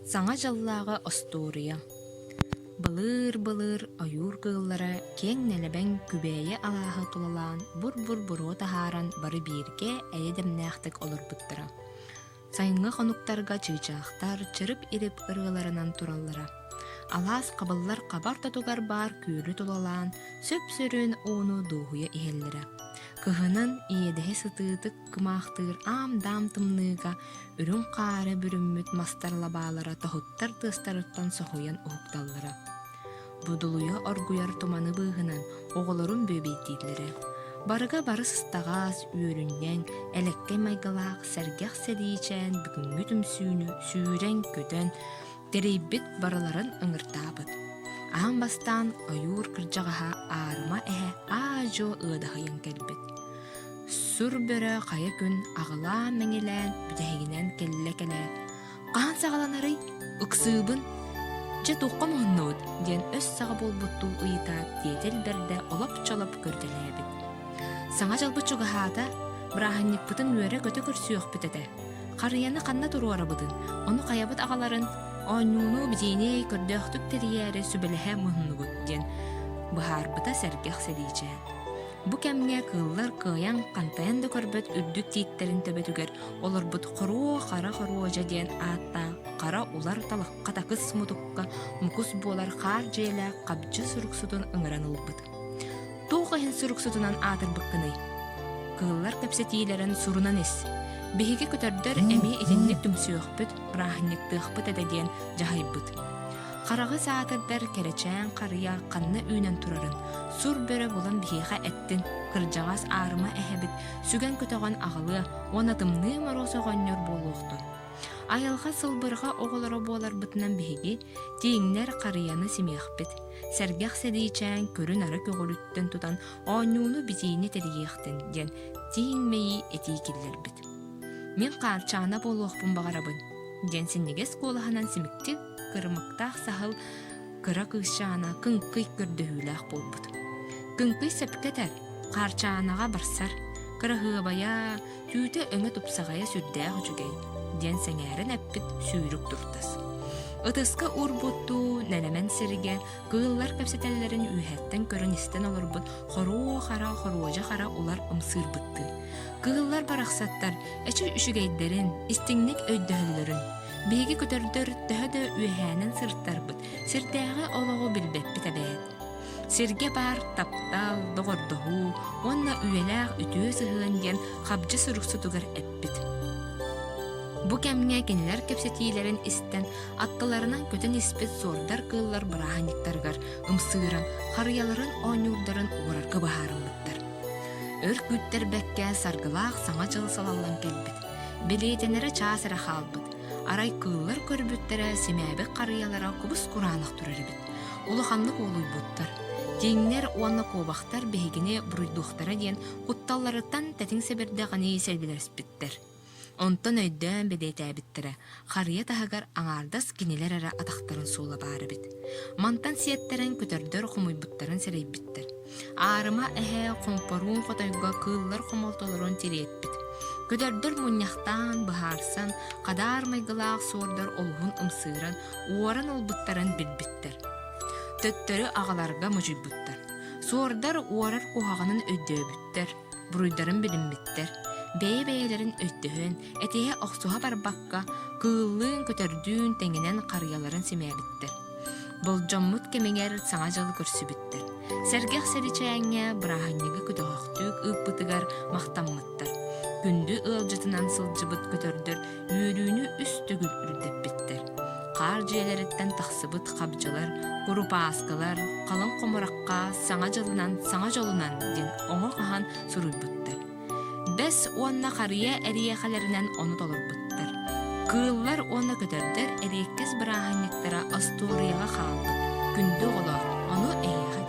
Саңа жаллағы Астория. Былыр аюр кыллара кең нелебен күбәйе алағы тулалан бур буру тахаран бары бирге әйедемнәхтік олар бұттыра. Сайынғы қонуктарға чыйчақтар чырып иріп ырғыларынан тураллара. Алас қабыллар қабар татугар бар күрі тулалан сөп-сөрін ону доғуя ихеллері. Кыһынан иедеһе сытыытык кымаахтыыр аам-даам тымныыга үрүн хаары бүрүммүт мастарлабаалара тоһуттар тыыстарыттан соһуян уһукталлара. Будулуя оргуяр туманы быыһынан оҕолорун бөбөйдииллэри. Барыга бары сыстаҕаас үөрүннэн элекке майгалаах сэргэх сэлиичэн бүгүҥҥү түмсүүнү сүүрэн көтөн терейбит барыларын ыҥыртаабыт. Аан бастаан ойуур кырдьаҕаһа аарыма эһэ аажо ыадаһыйан кэлбит. Сур бөрө хая күн аҕылаа мэҥилээн бүтэһигинэн келлэ-келээ. Хаан саҕаланарый, ыксыыбын, дьэ туохха моһуннуут диэн өс саҕа буолбуттуу ыйытаат диэтил бэрдэ олоп-чолоп көрдөлээбит. Саҥа жалбыт чугаһаата, бырааһынньыкпытын үөрэ көтө көрсүөхпүт этэ. Харыйаны ханна туруорабытын, ону хаябыт аҕаларын ооннууну битиини көрдөөхтүк терийээри сүбэлэһэ моһуннубут диэн быһаарбыта сэргэх сэлиичээн. Бу кэмҥэ кыыллар кыайан хантайан да көрбөт үрдүк тииттерин төбөтүгэр олорбут хоруо хара хоруожа диэн аатта хара улар талакка такыс мутукка мукус буолар хаар дьиэлэ кабдьа суруксутун ыҥыран ылбыт. Туухаһын суруксутунан аатырбыккыный. Кыыллар кэпсэтиилэрэн сурунан ис. Биһиги көтөрдөр эми итинник түмсүөхпүт, бырааһынньыктыахпыт эдэ диэн жаһайбыт. Харағы саатырдар керечээн харыя ханна үүнэн турарын. Сур бөрө булан биһиэхэ эттин, кырдьаҕас аарыма эһэбит, сүгэн көтөҕөн аҕылы, уона тымныы мороосоҕонньор буолуохтун. Айылға сылбырға оҕолоро буоларбытынан биһиги, тииҥнэр харыяны симиэхпит. Сэргэх сэлиичээн көрүн ары көгөлүттэн тутан ооннууну битиини терииэхтин диэн тииҥмэйи этиикиллэрбит. Мен каарчаана буолуохпун баҕарабын, диэн синнигес куолаһынан симиктик кырмыктаах сахыл кыра кыышаана кыңкый көрдөһүүлээх болбут. Кыңкый сөпкетер, каарчаанаға барсар, кыраһыабая, түүтэ өҥө тупсаҕайа сүрдээх үчүгэй, диэн сэҥээрин эппит сүүрүк туртас. Ытыска урбуттуу нэлэмэн сиригэ кыыллар кэпсэтэллэрин үүһэттэн көрөн истэн олорбут хоруо хара хоруожа хара улар ымсыырбытты. Кыыллар барахсаттар эчи үшүгэйдэрин, истиңник өйдөһөллөрүн. Биһиги көтөрдөр төһөдө үөһээнэн сырттарбыт, сирдээҕи олоҕу билбэппит эбээт. Сиргэ бар таптал, доҕордоһуу, уонна үөлээх үтүө сыһыан диэн хабдьы суруксутугар эппит. Бу кэмҥэ кинилэр кэпсэтиилэрин истэн аттыларынан көтөн испит суордар кыыллар бырааһынньыктаргар ымсыыран, харыяларын оонньуурдарын уорарга баһаарыммыттар. Өр күттэр бэккэ саргылаах саҥа жыл салаллан келбит. Билиэтенере чаасыра хаалбыт. Арай кыыллар көрбүттэрэ симээбик харыялара кубус кураанах турарыбыт. Улаханлык олуйбуттар. Тииҥнэр уонна куобахтар биһигини буруйдуохтара диэн кутталларыттан тэтиң себирдэҕини сэлбилэрспиттэр. Онтон өйдөөн бедетээбиттерэ, харыя таһыгар аҥаардас кинилэр эрэ атахтарын суула баарыбыт. Мантан сиэттерэн көтөрдөр хумуйбуттарын сэрейбиттер. Аарыма эһэ хомпоруун хотойго кыыллар хомолтолорун тириэтпит. Көтөрдөр муньяхтаан, быһаарсан, хадар майгылаах суордар олуһун ымсыыран, уоран олбуттарын билбиттер. Төттөрү аҕаларга мужуйбуттар. Суордар уорар куһаҕанын өйдөөбүттер, буруйдарын билинбиттер. Бэйэ-бэйэлэрин өттөһөн, этиһэ охсуһа барбакка, кыыллыын көтөрдүүн тэҥинэн харыяларын симээбиттер. Болдьоммут кемиҥэр саҥа дьылы көрсүбүттер. Сэргэх сэричээҥҥэ бырааһынньыгы көтөҕөхтүүк ыыппытыгар махтаммыттар. Күндү ыалдьытынан сылдьыбыт көтөрдөр үөрүүнү үс төгүл үрдэппиттер. Хаар дьиэлэриттэн тахсыбыт хабдьалар, курупааскалар, халын хомуракка саҥа жолунан диэн оҥо хаһан суруйбуттар. Бэс уонна харыя эриэхэлэринэн ону толорбуттар. Кыыллар уонна көтөрдөр эриэккес бырааһынньыктара Асторияга хаалбыт. Күндү олор, ону эйэхэ